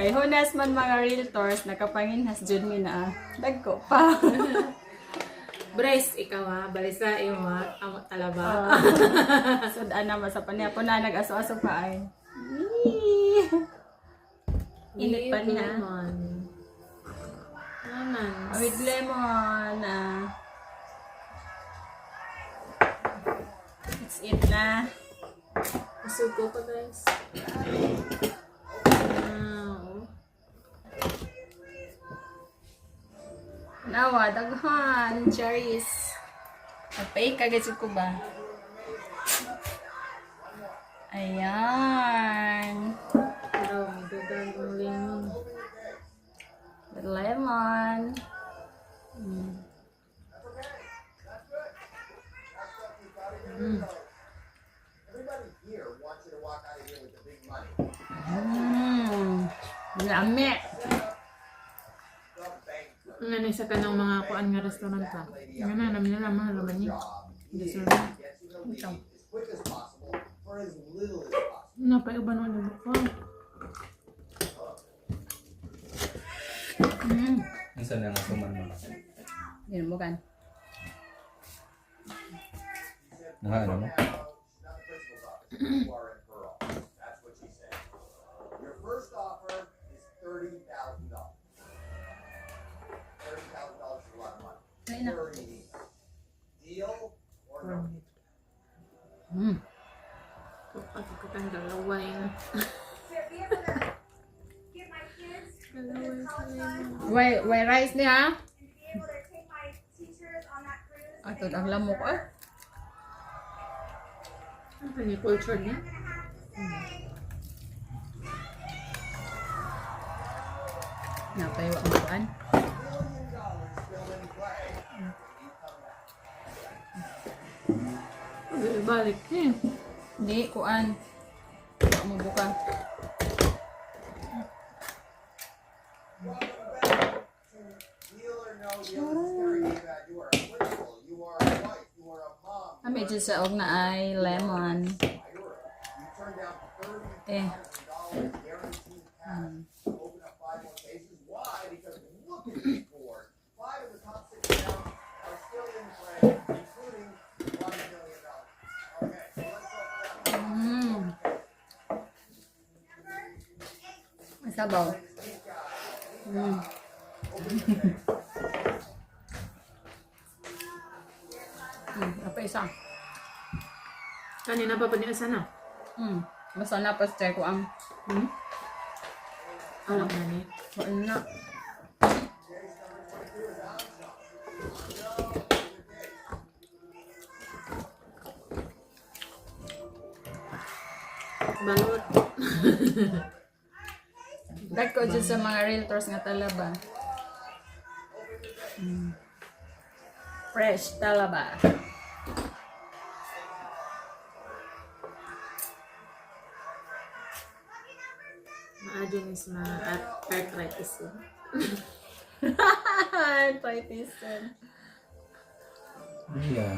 Kay hunas man mga realtors, nakapanginhas jud mi na. Dagko pa. Bryce, ikaw ha, balisa iyo ha, amot talaba. Sud ana masapa niya po na nag-aso-aso pa ay. Init pa niya. Lemon. Naman. With lemon. It's it na. Masuko pa guys. Wow. Nawa, daghan. Cherries. Nagpaik agad ko ba? Ayan. Pero magdagan ng lemon. The lemon. Lami. Nga isa ka ng mga kuan nga restaurant ha. Nga na, namin nila mahal naman niya. Dessert. Napaiba naman yung buka. Isa na nga suman mo. Yun mo kan. Naha, ano mo? Your first offer is $30,000. $30,000 is a lot of money. Ayun na. 30. Deal or no? At katang dalawa yun. Why rice niya? Ato ang lamok ah. Ano niya, culture niya? Napay wa makan. Balik niya. Hindi kuan. Wa mo buka. Deal or no deal? This is very bad. You are a principal. You are a wife. You are a mom. Kami dyan sa og na ay lemon. You turned down Eh. $30,000 guaranteed cash. Open up 5 more cases. Why? Because look at this board. 5 of the top 6 accounts are still in play, including $1 million. Okay, so let's talk about Masabaw. Apa isa? Kanina pa pa nila sana. Basta na pa sa ko ang Alam na niya. kuan na. Balot. Dagko dyan sa mga realtors nga talaba. Fresh talaba. Maadyan is arthritis yun. Arthritis. Ayan.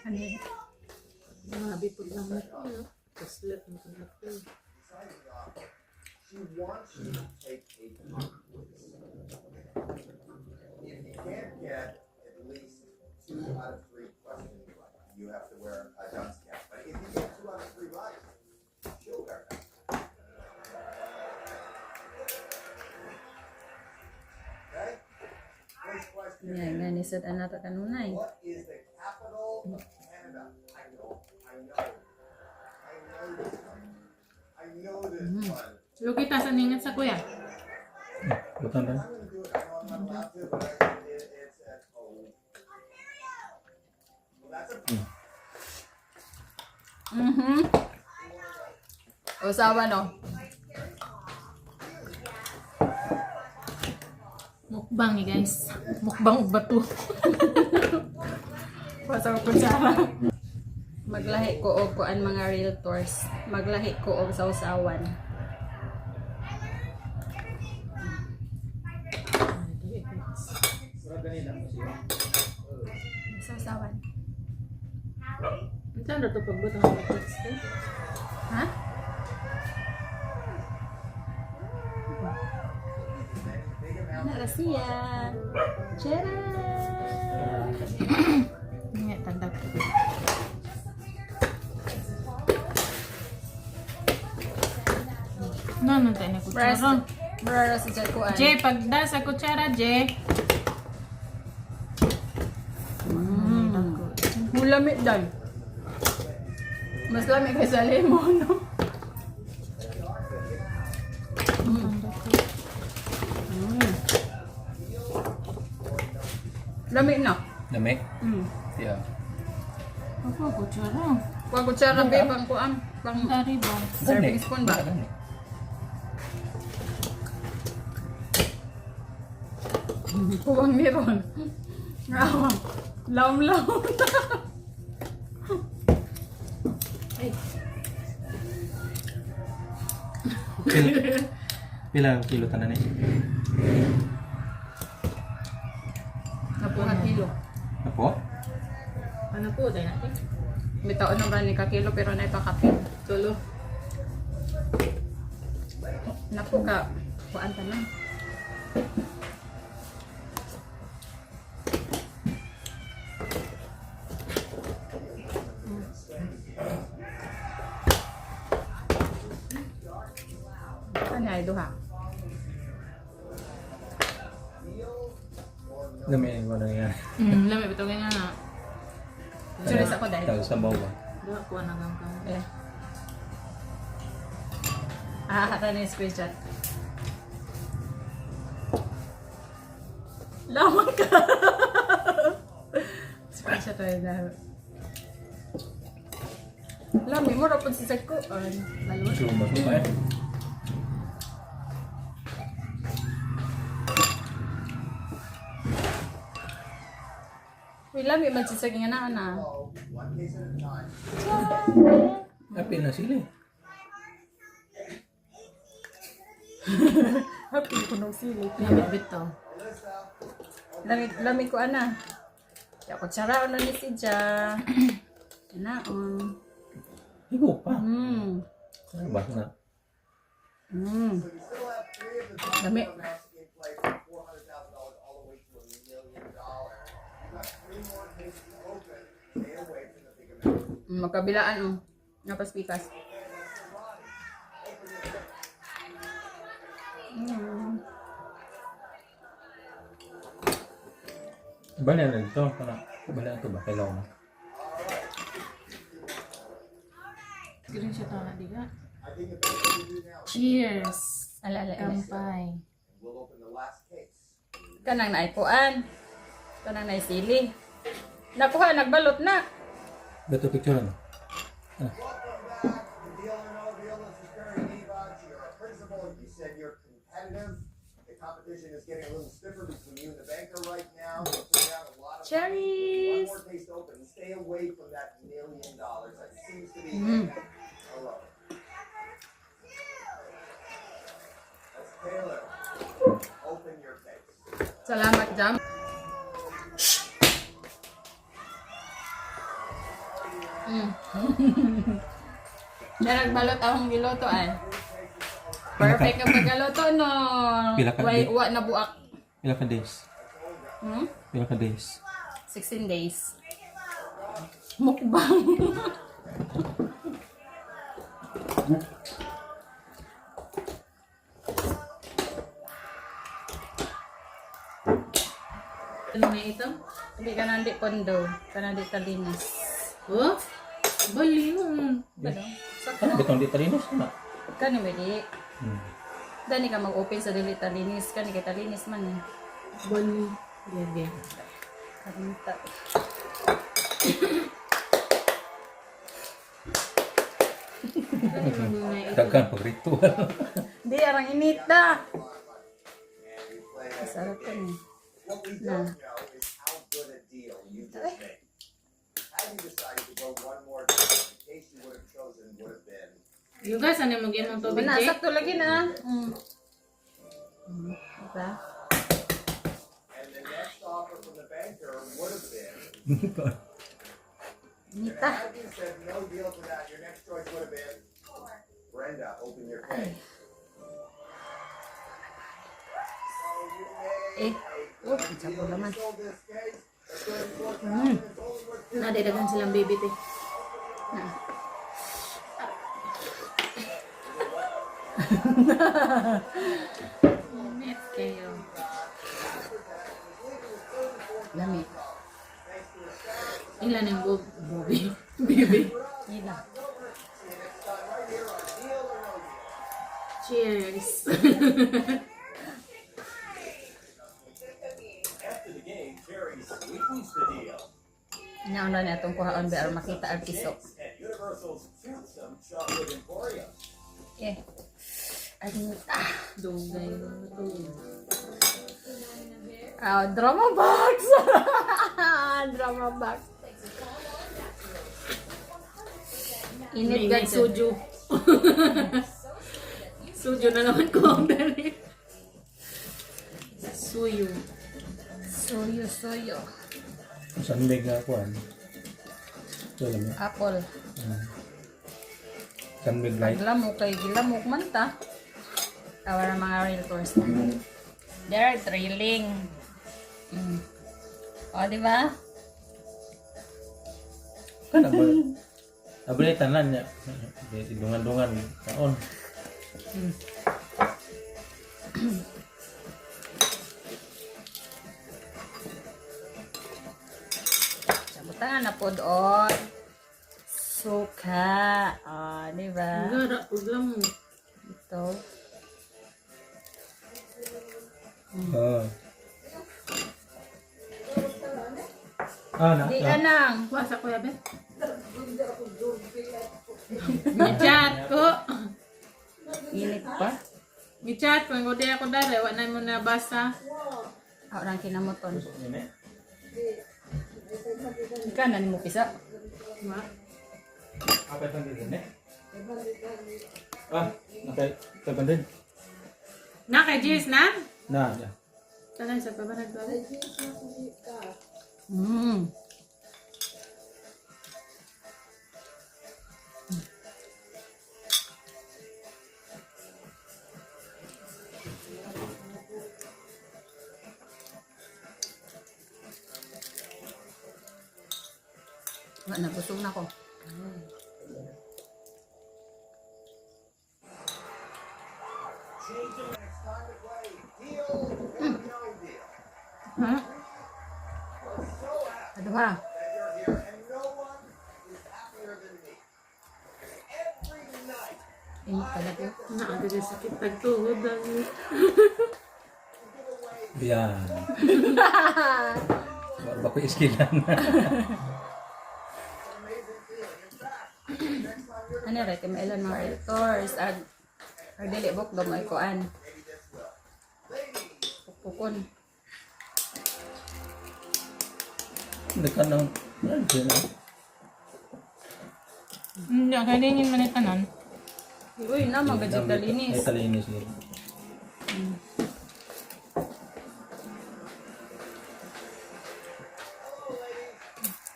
Ano yun? Mahabi po lang ito. Kaslit mo ito. She wants you to take a conference. If you can't get at least 2 out of 3 questions right, you have to wear a dunce cap. But if you get 2 out of 3 right, she'll wear that. Okay? First question. Yan, ganisod na ito kanunay. What is the capital of Canada? I know this one. I know this one. Lukita sa ningat sa kuya. Butan rin. I'm gonna do it. I know I'm not allowed to, but it's at home. Well, that's a Usawa no? Mukbang eh guys. Mukbang og bato. Usawa ko sara. Maglahi ko og kuan mga realtors. Maglahi ko og sausawan. Sausawan. Saan na ito pagbutang ng text eh? Ha? Nara siya. Charan! Nga, tanda ko. No, tayo na Breast. kutsara. Brara sa jakuan. Jay, pagda sa kutsara, Jay. Lamig dahil. Mas lamig kaysa lemon, no? Lamig na. Lamig? Mm. Yeah. Ako, kutsara. Huwag kutsara, babe, pang kuang. Pang Dari ba? serving spoon ba? Gani. Huwag ni Ron. Ngawa. Laom-laom. Pila ang kilo tanan ni? Napuha kilo. Apo? Ano po, tayo natin? Bitaon naman ni kakilo pero na ipakapin. Tulo. Napo ka. Kuan ta na. Ano ay duha? Lamig mo na yan. Lamig, ito ganyan na. Sulis ako dahil. Tawag sa bawa. Doon ako nagang ka. Eh. Hata na yung screenshot. Lamang ka! Screenshot tayo dahil. Lami mo rapod si Sako. Balot. Sumba ko ba eh? Uy, lami man si Sako nga na. One case at a time. Happy na sila eh. Happy ko nung sili. Nabit-bit to. Lami ko ana. Kaya ko tsara na ni si Ja. Naon. Higo pa. Ano ba na? So you still have three of the top Lami. amounts in play from $400,000 all the way to $1 million. You've got three more cases open. Stay away from the big amount. Magkabilaan Napaspikas. Bali na ito. Bali na ito ba? Kailaw na. Screenshot na na, diga. I think the best thing to do now is Cheers! Alala. Kampay. we'll open the last case. Kanang naikuan. Kanang naisili. Nakuha, nagbalot na. Beto picture na. Welcome back to Deal or No Deal. This is Barry Levox. You're a principal. You said you're competitive. The competition is getting a little stiffer between you and the banker right now. You're putting out a lot of Cherries. One more case open. Stay away from that $1 million. That seems to be a low. That's Taylor. Open your case. Salamat, Jam. Yan nagbalot akong giloto ay. Perfect ang pagkaloto no. Pila ka Way di? wa na buak. Pila ka days? Pila ka days? 16 days. Mukbang. Ano na ito? Hindi ka nandi pondo. Ka nandi talinis. Oh? Bali mo. Ano? Ano betong di talinos na? Kani mali. Dani ka mag-open sa dili talinis. Kani kay talinis man eh. Bali. Bebe. Karinta. Daghan pag ritual. Di, arang inita. And we play that. Sarap ka niya. What we don't know is how good a deal you just made. Had you decided to go one more time, the case you would have chosen would have been You guys, ano yung mag-inom tubig, Wala, Jay? sakto lagi na. Diba? and the next would have been. Nita. Had you said no deal to that, your next choice would have been Brenda, open your case. So you Eh. made a Oh, good sabi deal. You naman. sold this case at $34,000. It's only worth Nadidagan silang baby te. Init kayo. Lami. Ilan yung Bobby? Baby. Nila. Cheers. After the game, Terry sweetens the deal. Inauna niya itong kuhaan ba or makita ang piso. At Universal's fearsome chocolate emporium. Eh. Ay, Dugay. drama box! Drama box. Init Init gad suju. Suju na naman ko ang dali. Suyu. Soyo. Sandig nga ako. Ito lang yun. Apple. Sandig light. Glamok kay gilamok man ta. Tawara mga realtors na. They're thrilling. O, di ba? Kan apa? Abang tanan ya. Dungan-dungan taon. Sabutan na po doon. Suka. O, di ba? Gara, paglam mo. Ito. Oh. Na. Di anang. Wasa ko yabe. Gichat ko. Init pa. Gichat ko. Ngudi ako dali. Wala na mo nabasa. Orang kinamoton. Ini. Kanan mo pisa. Wa. Apa yang ini? Nanti terbantin. Na kay Jis na? Nah, ya. Tanay sa pabanag dali. Wala na, busog na ko. It's time to play deal or no deal. Ha? We're so happy Ano ha? that you're here, and no one is happier than me. Every night, Init pala ko. Naagad yung sakit tagtuhod dali. Biar. Baku iskilan. Ano rin, kailan mga realtors at dili bok gamay koan. Pukpukon. Dekat nang. Hindi, kailingin man yung tanan. Uy, na magajig dalinis. Ay talinis ni.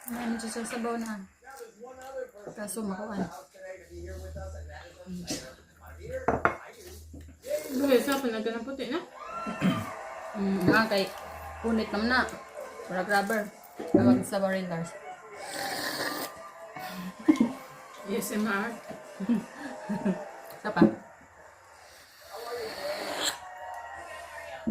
Ano siya sa sabaw na? Kaso makuan. Buhay sa panagan ng puti na. Kay punit naman na. Murag rubber. Tawag sa realtors. ASMR. Isa pa.